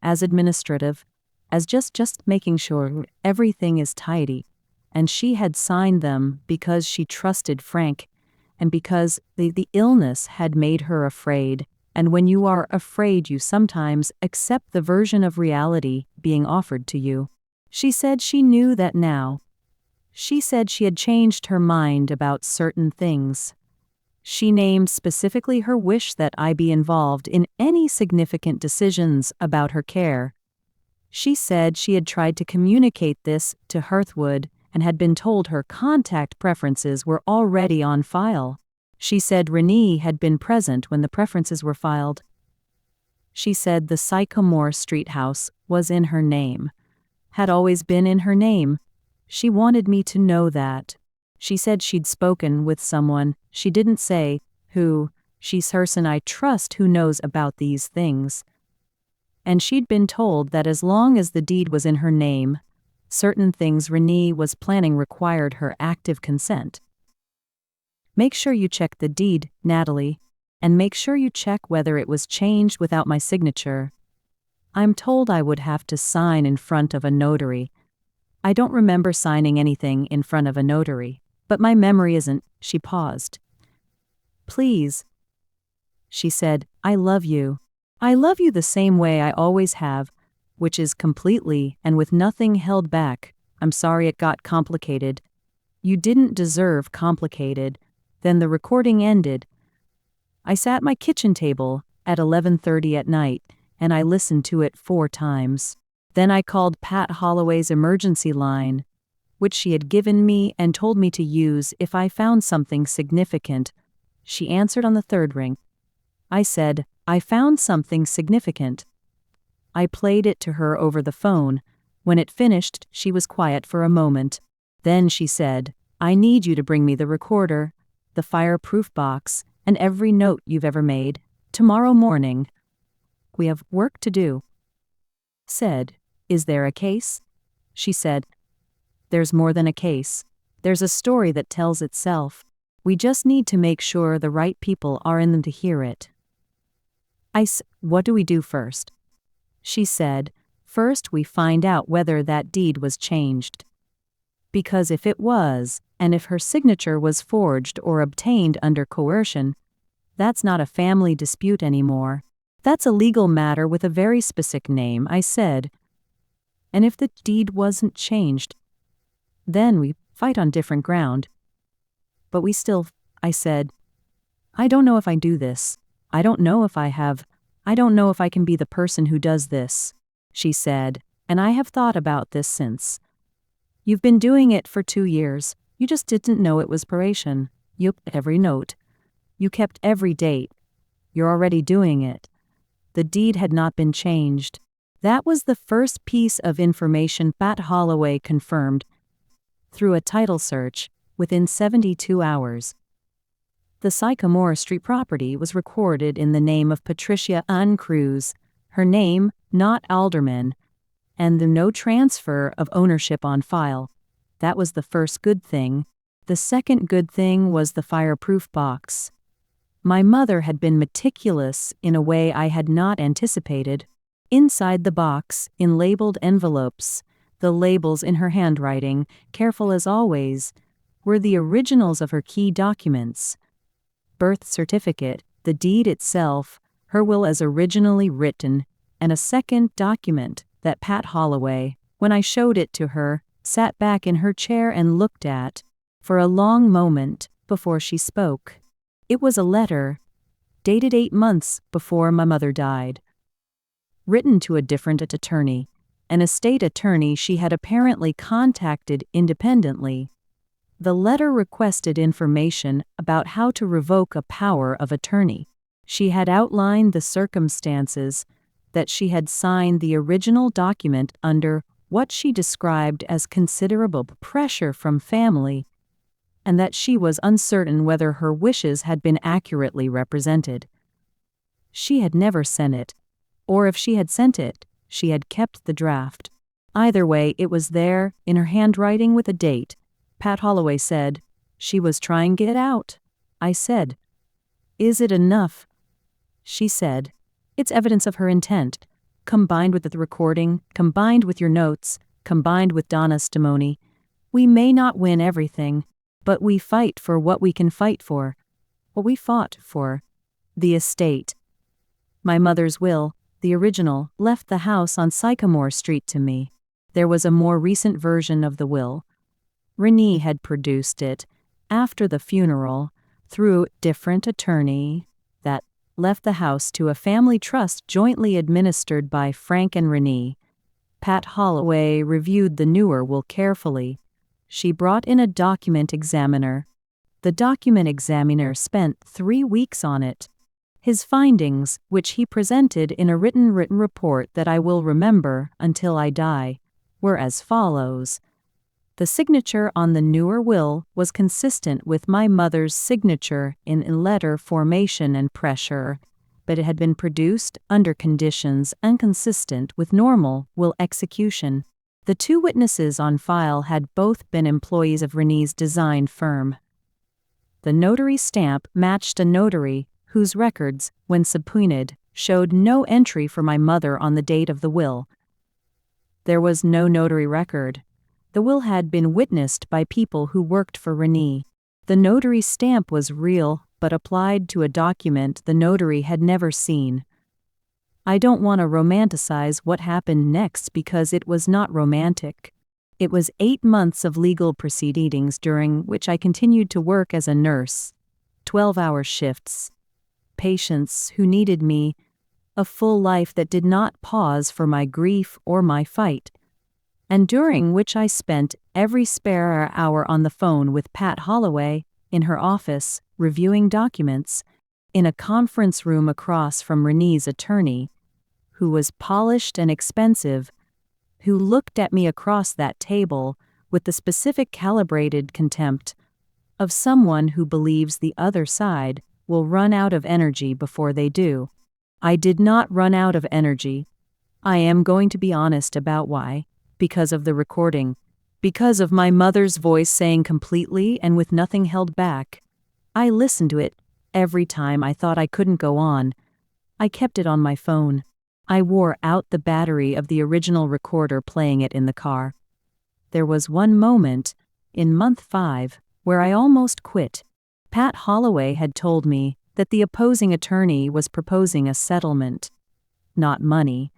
as administrative, as just making sure everything is tidy, and she had signed them because she trusted Frank, and because the illness had made her afraid. And when you are afraid, you sometimes accept the version of reality being offered to you. She said she knew that now. She said she had changed her mind about certain things. She named specifically her wish that I be involved in any significant decisions about her care. She said she had tried to communicate this to Hearthwood and had been told her contact preferences were already on file. She said Renee had been present when the preferences were filed. She said the Sycamore Street house was in her name, had always been in her name. She wanted me to know that. She said she'd spoken with someone, she didn't say who, she's a person I trust who knows about these things. And she'd been told that as long as the deed was in her name, certain things Renee was planning required her active consent. Make sure you check the deed, Natalie, and make sure you check whether it was changed without my signature. I'm told I would have to sign in front of a notary. I don't remember signing anything in front of a notary, but my memory isn't." She paused. "Please, She said, "I love you. I love you the same way I always have, which is completely and with nothing held back. I'm sorry it got complicated. You didn't deserve complicated." Then the recording ended. I sat at my kitchen table at 11:30 at night, and I listened to it 4 times. Then I called Pat Holloway's emergency line, which she had given me and told me to use if I found something significant. She answered on the 3rd ring. I said, "I found something significant." I played it to her over the phone. When it finished, she was quiet for a moment. Then she said, "I need you to bring me the recorder, the fireproof box, and every note you've ever made, tomorrow morning. We have work to do." Said, "Is there a case?" She said, "There's more than a case. There's a story that tells itself. We just need to make sure the right people are in them to hear it." I said, "What do we do first?" She said, "First we find out whether that deed was changed. Because if it was, and if her signature was forged or obtained under coercion, that's not a family dispute anymore. That's a legal matter with a very specific name," I said. "And if the deed wasn't changed, then we fight on different ground." "But we still," I said. "I don't know if I do this. I don't know if I don't know if I can be the person who does this." She said, "And I have thought about this since. You've been doing it for 2 years. You just didn't know it was probation. You kept every note. You kept every date. You're already doing it." The deed had not been changed. That was the first piece of information Pat Holloway confirmed through a title search within 72 hours. The Sycamore Street property was recorded in the name of Patricia Ann Cruz, her name, not Alderman, and the no transfer of ownership on file. That was the first good thing. The second good thing was the fireproof box. My mother had been meticulous in a way I had not anticipated. Inside the box, in labeled envelopes, the labels in her handwriting, careful as always, were the originals of her key documents: birth certificate, the deed itself, her will as originally written, and a second document that Pat Holloway, when I showed it to her, sat back in her chair and looked at for a long moment before she spoke. It was a letter, dated 8 months before my mother died, written to a different attorney, an estate attorney she had apparently contacted independently. The letter requested information about how to revoke a power of attorney. She had outlined the circumstances that she had signed the original document under what she described as considerable pressure from family, and that she was uncertain whether her wishes had been accurately represented. She had never sent it, or if she had sent it, she had kept the draft. Either way, it was there, in her handwriting with a date. Pat Holloway said, "She was trying to get out." I said, "Is it enough?" She said, "It's evidence of her intent, combined with the recording, combined with your notes, combined with Donna's testimony. We may not win everything, but we fight for what we can fight for. What we fought for. The estate. My mother's will, the original, left the house on Sycamore Street to me. There was a more recent version of the will. Renee had produced it, after the funeral, through a different attorney, that left the house to a family trust jointly administered by Frank and Renee. Pat Holloway reviewed the newer will carefully. She brought in a document examiner. The document examiner spent 3 weeks on it. His findings, which he presented in a written report that I will remember until I die, were as follows. The signature on the newer will was consistent with my mother's signature in letter formation and pressure, but it had been produced under conditions inconsistent with normal will execution. The 2 witnesses on file had both been employees of Renee's design firm. The notary stamp matched a notary whose records, when subpoenaed, showed no entry for my mother on the date of the will. There was no notary record. The will had been witnessed by people who worked for Renee. The notary stamp was real, but applied to a document the notary had never seen. I don't want to romanticize what happened next because it was not romantic. It was 8 months of legal proceedings during which I continued to work as a nurse, 12-hour shifts, patients who needed me, a full life that did not pause for my grief or my fight, and during which I spent every spare hour on the phone with Pat Holloway in her office reviewing documents in a conference room across from Renee's attorney, who was polished and expensive, who looked at me across that table with the specific calibrated contempt of someone who believes the other side will run out of energy before they do. I did not run out of energy. I am going to be honest about why. Because of the recording. Because of my mother's voice saying completely and with nothing held back. I listened to it every time I thought I couldn't go on. I kept it on my phone. I wore out the battery of the original recorder playing it in the car. There was one moment, in month 5, where I almost quit. Pat Holloway had told me that the opposing attorney was proposing a settlement. Not money,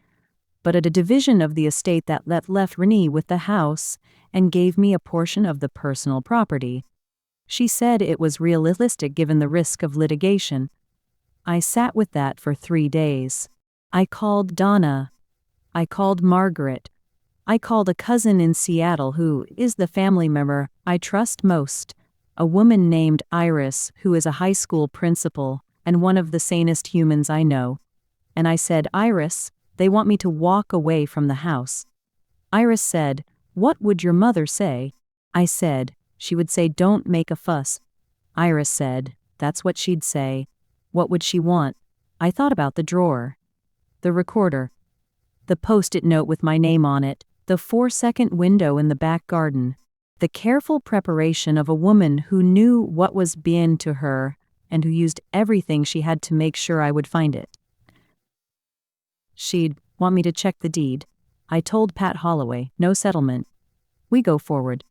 but a division of the estate that left Renee with the house and gave me a portion of the personal property. She said it was realistic given the risk of litigation. I sat with that for 3 days. I called Donna. I called Margaret. I called a cousin in Seattle who is the family member I trust most, a woman named Iris who is a high school principal and one of the sanest humans I know. And I said, Iris, they want me to walk away from the house. Iris said, what would your mother say? I said, she would say don't make a fuss. Iris said, that's what she'd say. What would she want? I thought about the drawer. The recorder. The post-it note with my name on it. The 4-second window in the back garden. The careful preparation of a woman who knew what was being to her and who used everything she had to make sure I would find it. She'd want me to check the deed. I told Pat Holloway, no settlement. We go forward.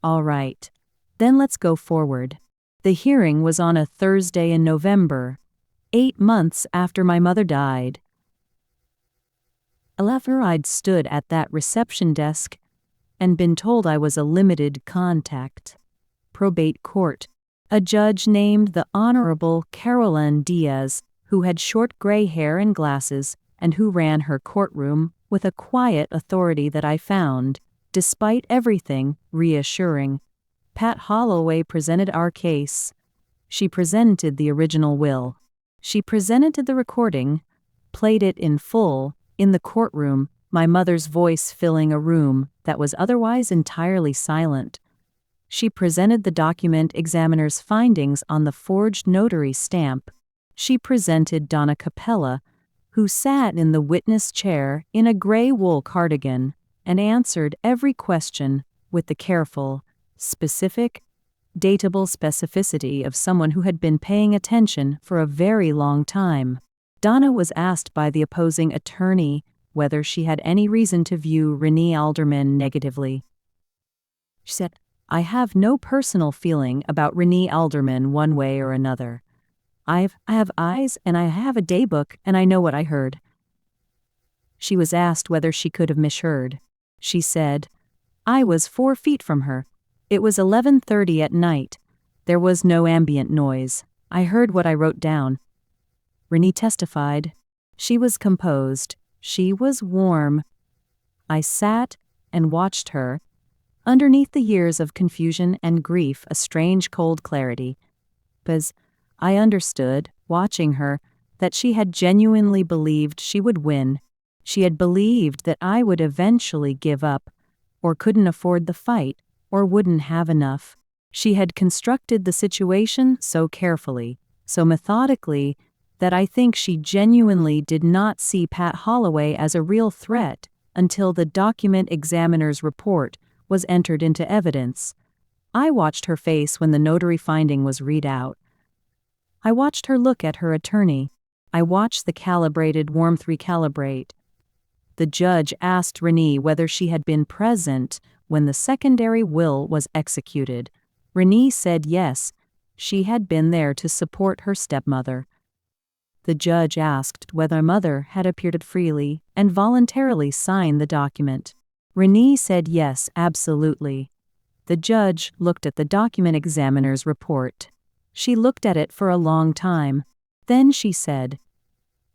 All right. Then let's go forward. The hearing was on a Thursday in November, 8 months after my mother died. After I'd stood at that reception desk and been told I was a limited contact. Probate court. A judge named the Honorable Carolyn Diaz, who had short gray hair and glasses, and who ran her courtroom with a quiet authority that I found, despite everything, reassuring. Pat Holloway presented our case. She presented the original will. She presented the recording, played it in full, in the courtroom, my mother's voice filling a room that was otherwise entirely silent. She presented the document examiner's findings on the forged notary stamp. She presented Donna Capella, who sat in the witness chair in a gray wool cardigan and answered every question with the careful, specific, datable specificity of someone who had been paying attention for a very long time. Donna was asked by the opposing attorney whether she had any reason to view Renee Alderman negatively. She said, I have no personal feeling about Renee Alderman one way or another. I have eyes and I have a daybook and I know what I heard. She was asked whether she could have misheard. She said, I was 4 feet from her. It was 11:30 at night. There was no ambient noise. I heard what I wrote down. Renee testified. She was composed. She was warm. I sat and watched her. Underneath the years of confusion and grief, a strange cold clarity. Because I understood, watching her, that she had genuinely believed she would win. She had believed that I would eventually give up, or couldn't afford the fight, or wouldn't have enough. She had constructed the situation so carefully, so methodically, that I think she genuinely did not see Pat Holloway as a real threat until the document examiner's report was entered into evidence. I watched her face when the notary finding was read out. I watched her look at her attorney. I watched the calibrated warmth recalibrate. The judge asked Renee whether she had been present when the secondary will was executed. Renee said yes. She had been there to support her stepmother. The judge asked whether mother had appeared freely and voluntarily signed the document. Renee said yes, absolutely. The judge looked at the document examiner's report. She looked at it for a long time. Then she said,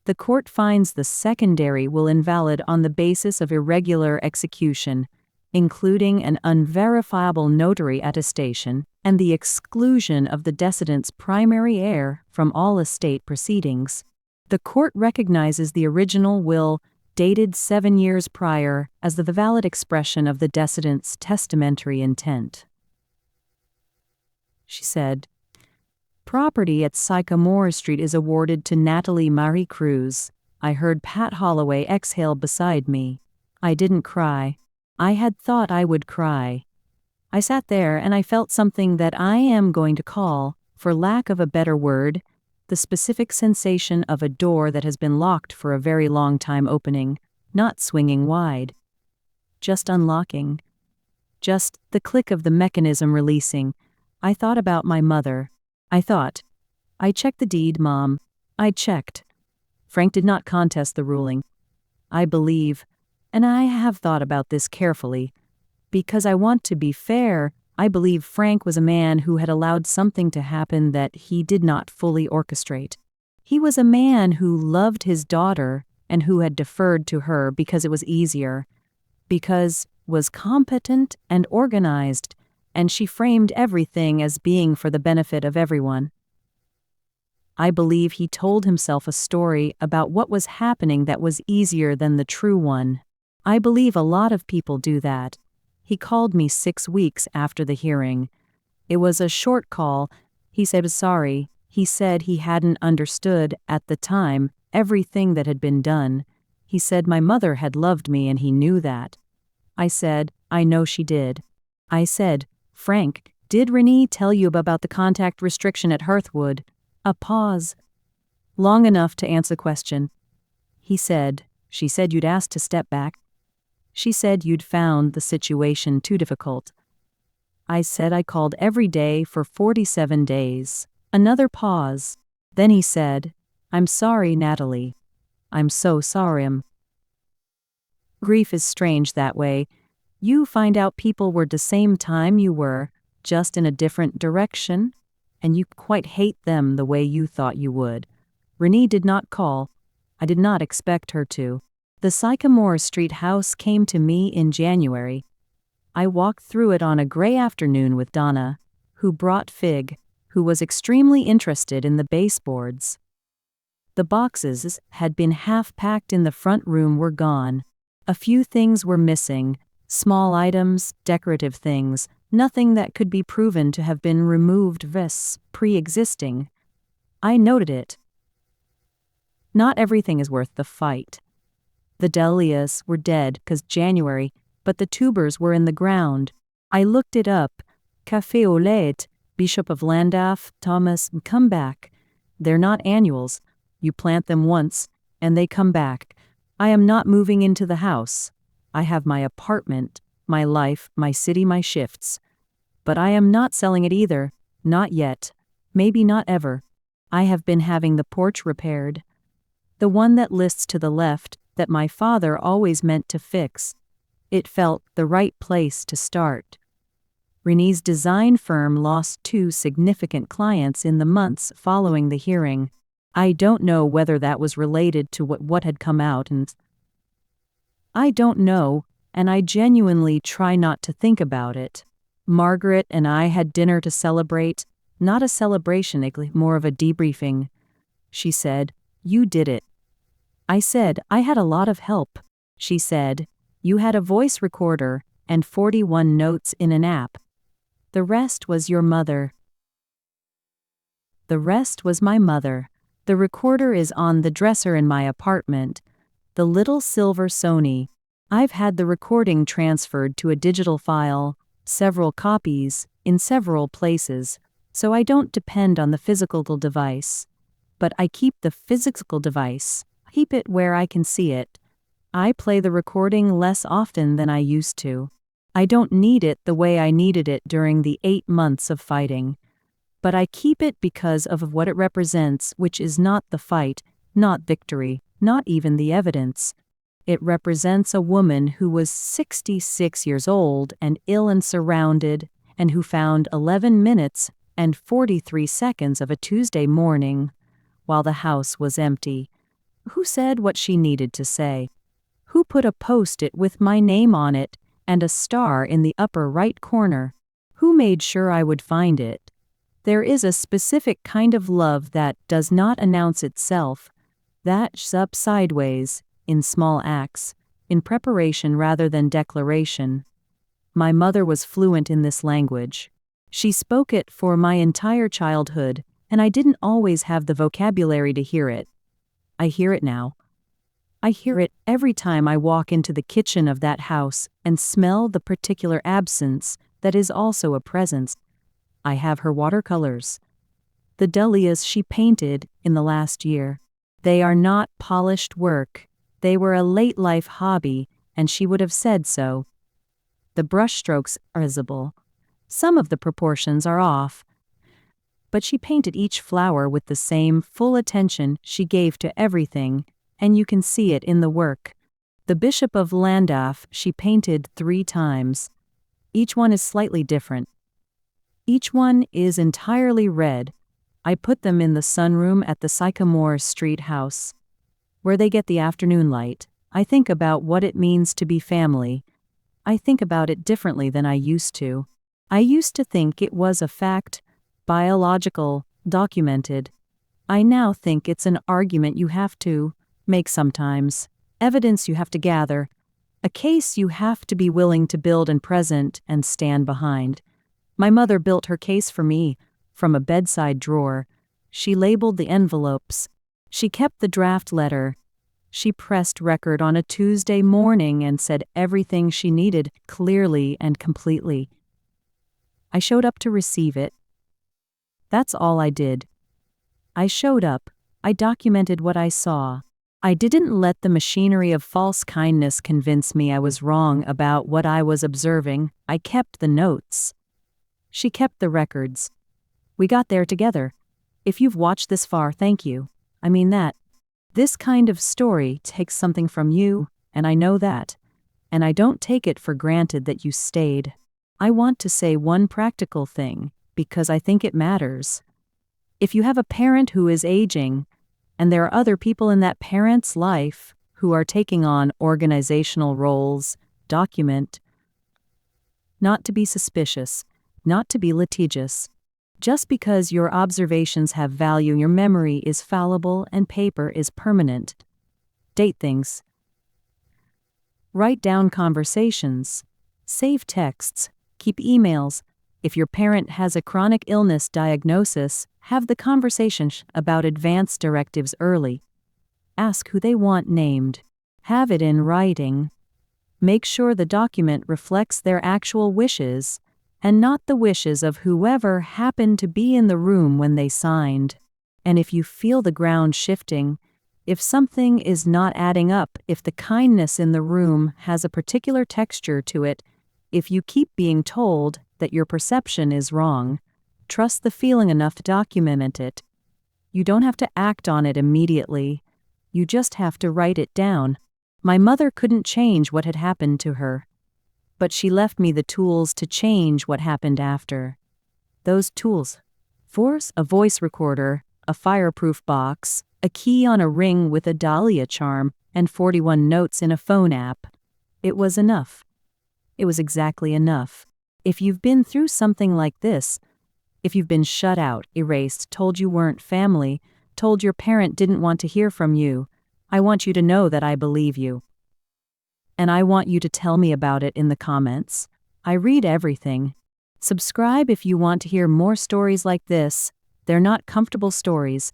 "The court finds the secondary will invalid on the basis of irregular execution, including an unverifiable notary attestation and the exclusion of the decedent's primary heir from all estate proceedings. The court recognizes the original will, dated 7 years prior, as the valid expression of the decedent's testamentary intent." She said, "Property at Sycamore Street is awarded to Natalie Marie Cruz." I heard Pat Holloway exhale beside me. I didn't cry. I had thought I would cry. I sat there and I felt something that I am going to call, for lack of a better word, the specific sensation of a door that has been locked for a very long time opening, not swinging wide. Just unlocking. Just the click of the mechanism releasing. I thought about my mother. I checked the deed, Mom. I checked. Frank did not contest the ruling. I believe, and I have thought about this carefully, because I want to be fair, I believe Frank was a man who had allowed something to happen that he did not fully orchestrate. He was a man who loved his daughter and who had deferred to her because it was easier, because was competent and organized, and she framed everything as being for the benefit of everyone. I believe he told himself a story about what was happening that was easier than the true one. I believe a lot of people do that. He called me 6 weeks after the hearing. It was a short call. He said sorry. He said he hadn't understood, at the time, everything that had been done. He said my mother had loved me and he knew that. I said, I know she did. I said, Frank, did Renee tell you about the contact restriction at Hearthwood? A pause. Long enough to answer the question. He said, she said you'd asked to step back. She said you'd found the situation too difficult. I said I called every day for 47 days. Another pause. Then he said, I'm sorry, Natalie. I'm so sorry. Grief is strange that way. You find out people were the same time you were, just in a different direction, and you quite hate them the way you thought you would. Renee did not call. I did not expect her to. The Sycamore Street house came to me in January. I walked through it on a gray afternoon with Donna, who brought Fig, who was extremely interested in the baseboards. The boxes had been half-packed in the front room were gone. A few things were missing, small items, decorative things, nothing that could be proven to have been removed pre-existing. I noted it. Not everything is worth the fight. The dahlias were dead 'cause January, but the tubers were in the ground. I looked it up. Café au lait, Bishop of Llandaff, Thomas, come back. They're not annuals. You plant them once, and they come back. I am not moving into the house. I have my apartment, my life, my city, my shifts. But I am not selling it either. Not yet. Maybe not ever. I have been having the porch repaired. The one that lists to the left, that my father always meant to fix. It felt the right place to start. Renee's design firm lost 2 significant clients in the months following the hearing. I don't know whether that was related to what had come out, and I don't know, and I genuinely try not to think about it. Margaret and I had dinner to celebrate, not a celebration, more of a debriefing. She said, you did it. I said, I had a lot of help. She said, you had a voice recorder and 41 notes in an app. The rest was your mother. The rest was my mother. The recorder is on the dresser in my apartment. The little silver Sony. I've had the recording transferred to a digital file, several copies, in several places, so I don't depend on the physical device. But I keep the physical device. Keep it where I can see it. I play the recording less often than I used to. I don't need it the way I needed it during the 8 months of fighting. But I keep it because of what it represents, which is not the fight, not victory, not even the evidence. It represents a woman who was 66 years old and ill and surrounded, and who found 11 minutes and 43 seconds of a Tuesday morning while the house was empty. Who said what she needed to say? Who put a post-it with my name on it and a star in the upper right corner? Who made sure I would find it? There is a specific kind of love that does not announce itself, that's up sideways, in small acts, in preparation rather than declaration. My mother was fluent in this language. She spoke it for my entire childhood, and I didn't always have the vocabulary to hear it. I hear it now. I hear it every time I walk into the kitchen of that house and smell the particular absence that is also a presence. I have her watercolors. The dahlias she painted in the last year. They are not polished work. They were a late-life hobby, and she would have said so. The brushstrokes are visible. Some of the proportions are off. But she painted each flower with the same full attention she gave to everything, and you can see it in the work. The Bishop of Llandaff she painted 3 times. Each one is slightly different. Each one is entirely red. I put them in the sunroom at the Sycamore Street house, where they get the afternoon light. I think about what it means to be family. I think about it differently than I used to. I used to think it was a fact, biological, documented. I now think it's an argument you have to make sometimes, evidence you have to gather, a case you have to be willing to build and present and stand behind. My mother built her case for me from a bedside drawer. She labeled the envelopes. She kept the draft letter. She pressed record on a Tuesday morning and said everything she needed clearly and completely. I showed up to receive it. That's all I did. I showed up. I documented what I saw. I didn't let the machinery of false kindness convince me I was wrong about what I was observing. I kept the notes. She kept the records. We got there together. If you've watched this far, thank you. I mean that. This kind of story takes something from you, and I know that. And I don't take it for granted that you stayed. I want to say one practical thing, because I think it matters. If you have a parent who is aging, and there are other people in that parent's life who are taking on organizational roles, document. Not to be suspicious, not to be litigious. Just because your observations have value, your memory is fallible and paper is permanent. Date things. Write down conversations. Save texts. Keep emails. If your parent has a chronic illness diagnosis, have the conversation about advance directives early. Ask who they want named. Have it in writing. Make sure the document reflects their actual wishes, and not the wishes of whoever happened to be in the room when they signed. And if you feel the ground shifting, if something is not adding up, if the kindness in the room has a particular texture to it, if you keep being told that your perception is wrong, trust the feeling enough to document it. You don't have to act on it immediately. You just have to write it down. My mother couldn't change what had happened to her, but she left me the tools to change what happened after. Those tools: a voice recorder, a fireproof box, a key on a ring with a dahlia charm, and 41 notes in a phone app. It was enough. It was exactly enough. If you've been through something like this, if you've been shut out, erased, told you weren't family, told your parent didn't want to hear from you, I want you to know that I believe you. And I want you to tell me about it in the comments. I read everything. Subscribe if you want to hear more stories like this. They're not comfortable stories,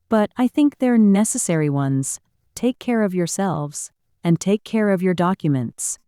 but I think they're necessary ones. Take care of yourselves, and take care of your documents.